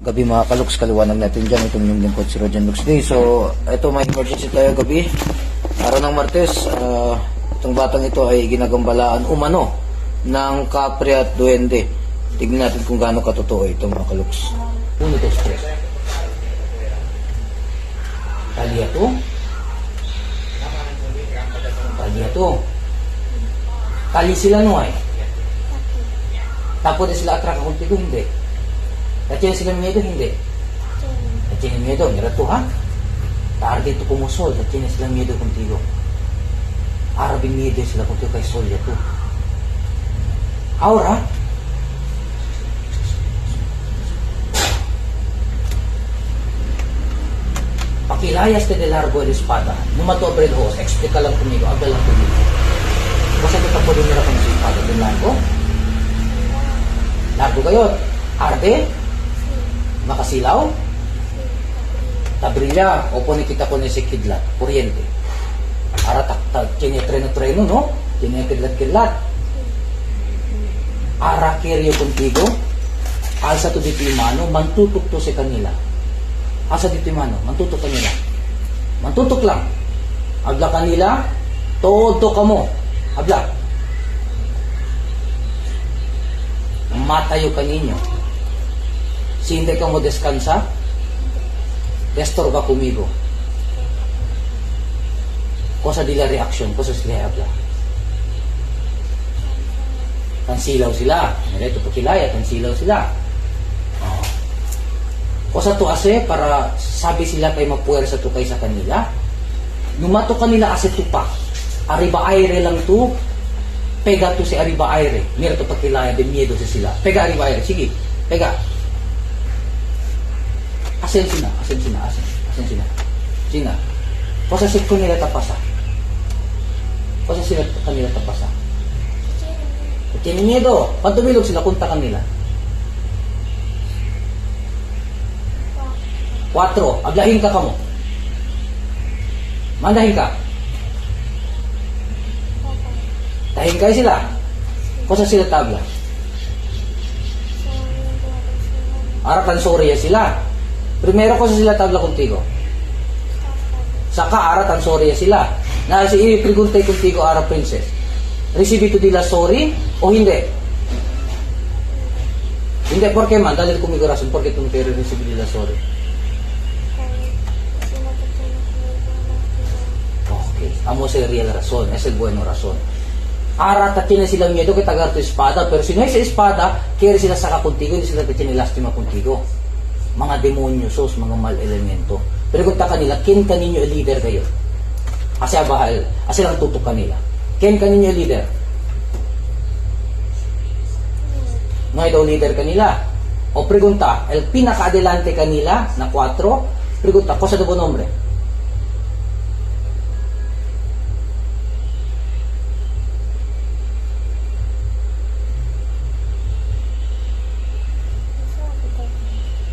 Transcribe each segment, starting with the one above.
Gabi mga kaluks, kaliwanag natin dyan. Itong yung lingkod si Rojan Lux Day. So, ito may emergency tayo gabi. Araw ng Martes, itong batang ito ay ginagambalaan umano ng kapre at duwende. Tignan natin kung gaano katotoo ito mga kaluks. Uno, dos, tres. Talia to. Talia to. Tali sila no ay. Tapos sila atrak contigo, hindi. Kaya sila miedo, hindi. Kaya miedo, mira to ha. Tarde to kumusol, kaya sila miedo contigo. Arabing miedo sila contigo kay Solya to. Ahora, pakilayas te de largo el espada. No mato abre el ojos, explica lang conmigo, habla lang conmigo. Basta kita po din nila kung si espada de largo. Largo kayo. Arde? Makasilaw? Tabrilla. Opo ni kita ko ni si kidlat. Kuryente. Ara taktal. Kanya treno-treno, no? Kanya kidlat-kidlat. Ara kiryo contigo. Alsa to dito yung mano. Mantutok to si kanila. Alsa dito yung mano. Mantutok kanila. Mantutok lang. Habla kanila. Todo ka mo. Habla. Matayo kaninyo. Si hindi ka mo deskansa, destorba kumigo. Cosa di la reaksyon, cosa sila habla. Tansilaw sila. Ito pakilaya, tansilaw sila. Cosa to ase, para sabi sila kay mapuwersa to kay sa kanila. Numato kanila ase tupa. Arriba aire lang to. Pega to si arriba aire. Mira to pakilaya, de miedo sa sila. Pega arriba aire. Sige, pega. Asen sina. Sina. Cosa si kanila tapasa. Cosa sila kanila tapasa. Tiene miedo. Pagtubilog sila, kunta kanila. 4. Aglahin ka kamo. Mandahin ka. Tahin kayo sila. Cosa sila tabla. Arakan sorry sila. Primero cosa sila tabla contigo. Saka aratan sorry sila. Na si i-preguntay contigo ara princess. Recibito dila sorry o hindi? Hindi, porque man, dahil kumigo rason, porque tu pero recibito dila sorry. Okay, amo sa real rason, es el bueno rason. Arata tiene sila miedo que tagar tu espada, pero si no hay espada, quiere sila saka contigo, hindi sila tiene lastima contigo. Mga demonyo, sos, mga mal elemento. Pero kung taka nila, kin kaninyo leader kayo? Asya bahal, asya lang tutok kanila. Kin kaninyo leader? No hay daw leader kanila. O pregunta, el pinaka-adelante kanila, na 4, pregunta, cosa de buen nombre?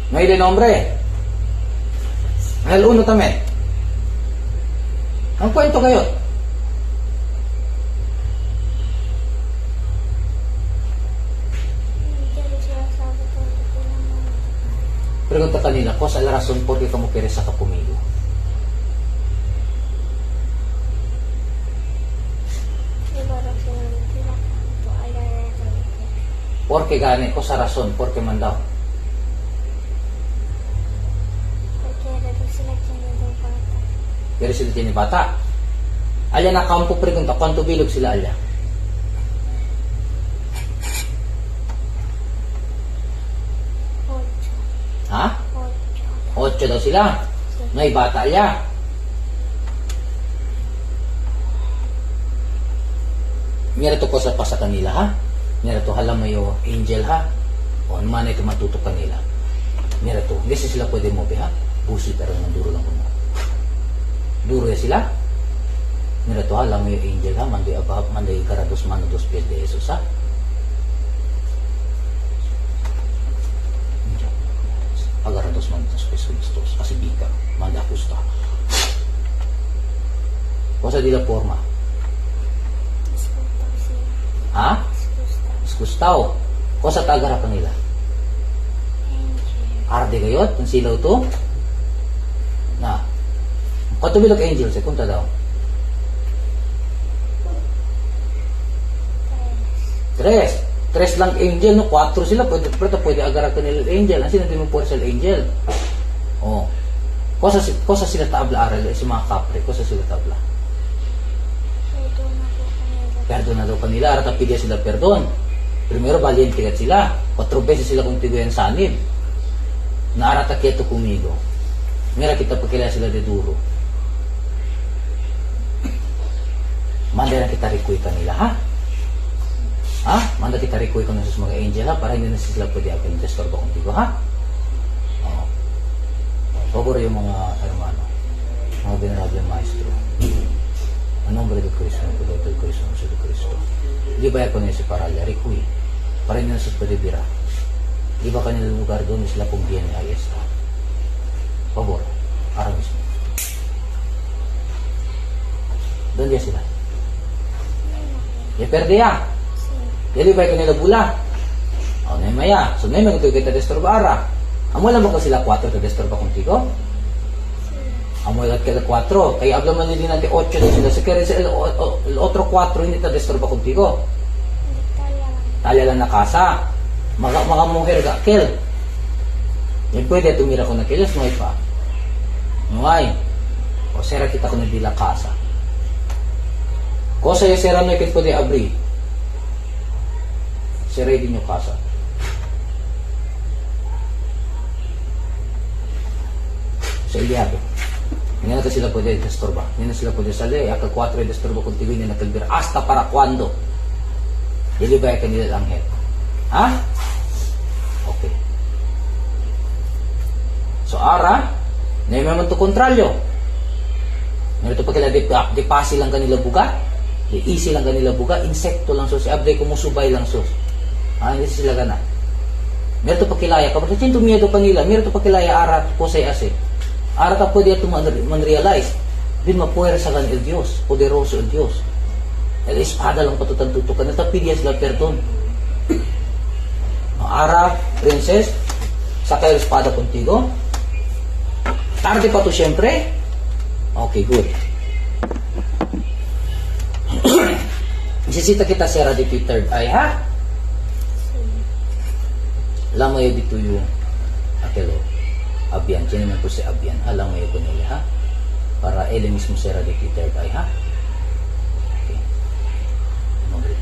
No hay de nombre. El uno también. Ang kwento kayo. Pregunta kanila, cosa la razón por qué como quieres acá conmigo? Porque gane, cosa razón, porque mandado. Pero sila tiene bata. Alya na kampo pregunta, kwanto bilog sila alya? Ha? 8 daw sila. May bata alya. Mira to ko sa pasa kanila ha. Mira to halam mayo angel ha. O man ito matutok kanila. Mira to, hindi sila pwede mo ha. Pusi pero ng duro lang ko. Duro ya sila. Mira to alam mo yung angel ha, manday abab, manday karados mano dos pies de Jesus ha. Agarados mano dos pies Christos, asibika, manda akusta. Cosa di la forma? Ha? Iskustao. Cosa tagara kanila? Arde kayot, ang silaw to. Na. Katubilog angels, kunta daw. Tres lang angel, no? 4 sila, pwede agarag ka nila angel. Ang sinabi mo po sa angel? Oh. Kosa sila tabla aral, si mga kapre, kosa sila tabla. Perdon na daw kanila, arat apilya sila perdon. Primero, valiente kat sila. 4 beses sila kung tigo yan sanib. Naarat akieto kumigo. Mira kita pagkila sila de duro. Manda na kita rikuy kanila, ha? Ha? Manda kita rikuy kung nasa mga angel, ha? Para hindi na sila pwede apin destorbo contigo, ha? Oo. Pabor yung mga hermano, mga venerable maestro. Ang nombre de Cristo, ang poder de Cristo, ang Jesu Cristo. Di ba ako niya si Paralya, rikuy? Para hindi na sila pwede bira. Di ba kanila lugar doon, sila pong bien ay esta. Pabor, araw mismo. Doon dia sila. Ya perde ya. Jadi baik kanila bula. O na maya. So na may kita destorba ara. Amo lang ba sila 4 ta destorba contigo? Amo lang kaya 4. Kaya habla man din natin 8 na sila. So kaya el otro 4 hindi ta destorba contigo. Talya lang na kasa. Mga mujer ga kel. Yan pwede tumira ko na kilos mo pa. Ngay. O sera kita ko na bila kasa. Cosa yung sera na pwede abri. Sera din yung kasa. Sa iliyado. Hindi na sila pwede destorba. Hindi na sila pwede sali. Aka 4 yung destorba contigo hindi na kalbira. Hasta para cuando. Dilibay ka nila lang het. Ha? Okay. So ara, na yung naman to kontralyo. Ngayon ito pagkala di pasi lang kanila buga. Easy lang kanila buga, insekto lang sos, abday kumusubay lang sos. Hindi sila gana. Meron to pakilaya, kapag sa miedo kanila, meron to pakilaya arat po sa ase. Arat pa pwede ito man-realize. Din mapuwersa kan el Dios, poderoso el Dios. El espada lang patutantutukan, natapidya sila perdon. Ara, princess, saka el espada contigo. Tarde pa to siyempre. Okay, good. Isisita kita sera di third eye, ha? Alam mo yun dito yung akelo. Abian. Sino naman po si Abian. Alam mo yun ko nila, ha? Para ele mismo sera di third eye, ha? Okay. Nombre.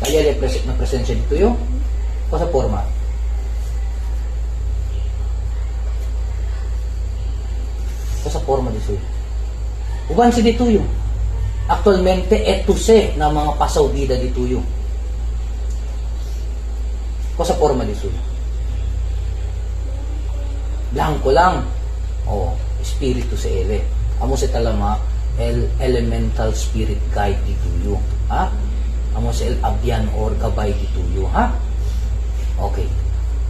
Kaya na presensya dito yung o sa forma. O sa forma dito yung. Uban si dito yung. Actualmente, eto se na mga pasaw bida dito yung. O sa forma dito yung. Blanco lang. O, espiritu sa ele. Amo sa talama, elemental spirit guide dito yung. Ha? Amo sa el abyan or gabay dito yung. Ha? Okay.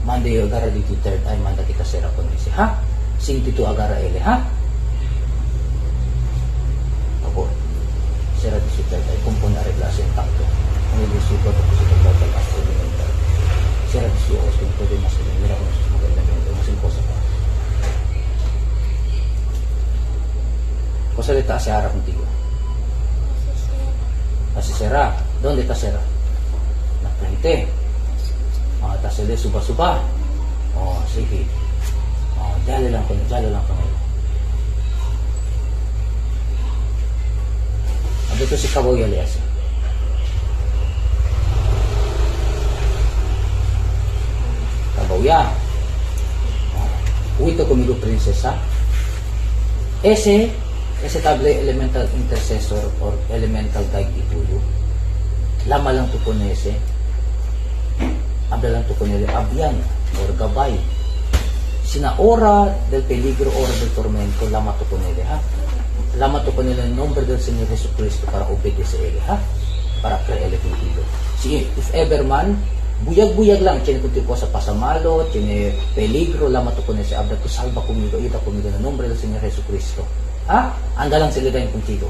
Manda yung agara dito third eye. Manda kita sera po nisi. Ha? Sing dito agara ele. Ha? Ako. Sera dito third eye. Kumpon na reglasa yung takto. Ang ilusi ko ito sa total astro-elemental. Sera dito os. Kung pwede mas ilimira kung sa mag-elemento. Mas imposa pa. Kusalita si Ara contigo. Kasi sera. ¿Dónde está Sera? La frente. Tasele suba-suba. Sige. Dali lang ko ngayon. Dito si Kaboy Alias. Kaboya. Huwito conmigo, princesa. Ese table elemental intercessor or elemental guide dituyo. Lama lang to ese. Abda lang to nila abyan or gabay. Sina ora del peligro, ora del tormento, lama to nila, ha? Lama to nila el nombre del Señor Jesucristo para obedecer, ha? para creare contigo. Si if ever man, buyag-buyag lang, tiene contigo sa pasamalo, tiene peligro, lama to con ese abra, tu salva conmigo, ida conmigo na nombre del Señor Jesucristo. Ha? Anda lang sila rin contigo.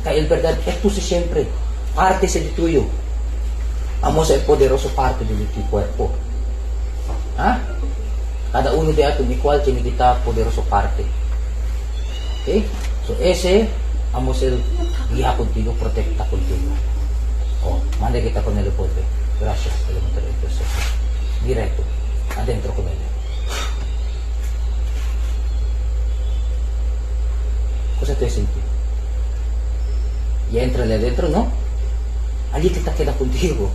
Kaya el verdad, esto si siempre, parte sa di tuyo. Amo sa el poderoso parte de tu cuerpo. Ha? Cada uno de ato igual tiene kita poderoso parte. Okay? So ese, amo sa el guía contigo, protecta contigo. Oh, manda kita con el poder. Gracias, elemental intercesor. Directo, adentro con él. Cosa te senti? Y entrale adentro, ¿no? Allí kita queda contigo.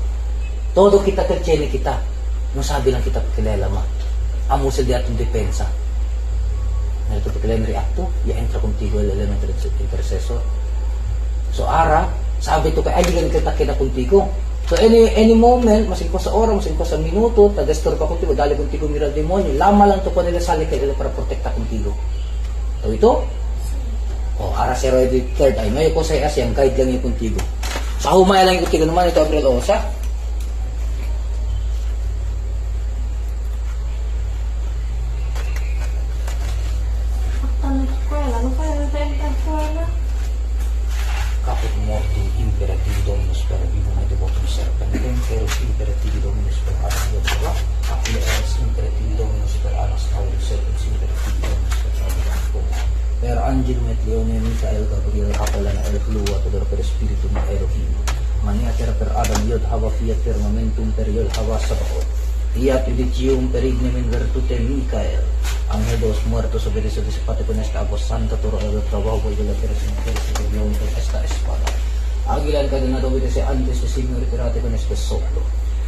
Todo kita tertiene kita. No sabi lang kita pakilala ma. Amo sa di atong depensa. Narito pakilala reacto, y entra contigo el elemental intercesor. So ara, sabi to kay ay ganit kita queda contigo. So any moment, masin ko sa oras, masin ko sa minuto, tagastor pa contigo, dali contigo mira demonyo, lama lang to ko nila sali kay para protekta contigo. So ito, ara 03 ay may ko sa yang guide lang yung contigo. Sa humaya lang yung contigo naman ito Abril Osa. Caput morti imperativi dominus per vivum et devotum serpentem, ferus imperativi dominus per anas iodora, apule eres imperativi dominus per anas aurus serpens imperativi dominus per salvadam pomo. Per angelum et leonem Michael Gabriel Hapalan el flua todor per spiritum Elohim. Mania ter per Adam iod hava fiat firmamentum per iod hava sabaoth. Fiat judicium per ignem in virtute Michael. Angel dos muertos obedeció de sepate con esta voz santa toro el trabajo de la creación con esta espada. Águila encadenado obedece antes de signo retirate con este soplo.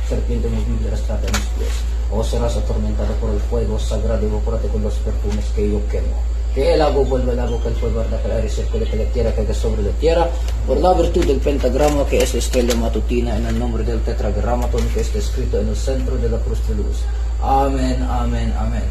Serpiente movible arrastrate a mis pies. O serás atormentado por el fuego sagrado y evaporate con los perfumes que yo quemo. Que el agua vuelve al agua, que el fuego arda, que el aire circule, que la tierra caiga sobre la tierra. Por la virtud del pentagrama que es estrella matutina, en el nombre del tetragramaton que está escrito en el centro de la cruz de luz. Amén, amén, amén.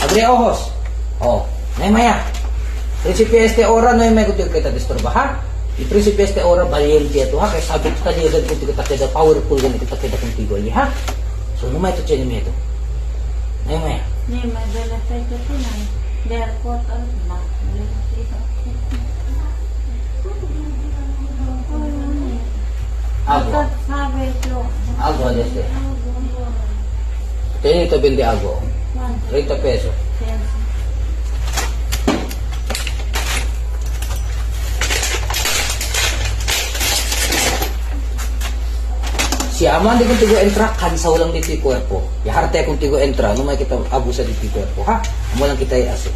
Abre ojos. Oh, no hay maya. Principio este hora no hay may kutil kita disturba ha. Y principio este hora valiente ito ha. Kaya sabi kita niya dan kunti kita keda powerful gan kita keda contigo ali ha. So no may to cheni meto. No hay maya. Ni may dala sa ito na. Airport al ma. Agua. Sabi ito. Agua este. Tiene ito vende agua. 30 pesos. Si ama di contigo entra, kansaw lang dito yung kuerpo. Yaharte contigo entra, no may kita abusa dito yung kuerpo, ha? Amo lang kita i-asin.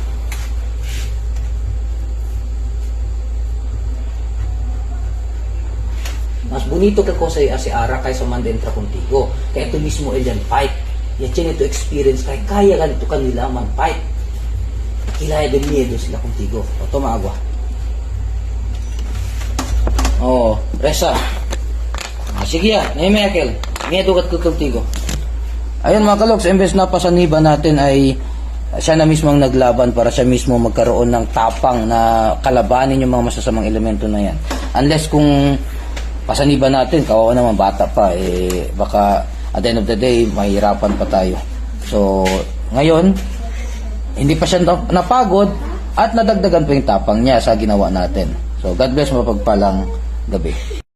Mas bonito ka ko sa i-asi ara kaysa man entra contigo. Kaya ito mismo alien fight. Yan ito experience kaya ganito kanila man fight. Kilaya din miedo sila contigo. O, toma agua. Oh, resa. Sige ya, na Michael. Miedo kat ko contigo. Ayun mga kalogs, imbes na pasaniban natin ay siya na mismo ang naglaban para siya mismo magkaroon ng tapang na kalabanin yung mga masasamang elemento na yan. Unless kung pasaniban natin, kawawa naman bata pa, baka at the end of the day, mahirapan pa tayo. So, ngayon, hindi pa siya napagod at nadagdagan pa yung tapang niya sa ginawa natin. So, God bless, mapagpalang gabi.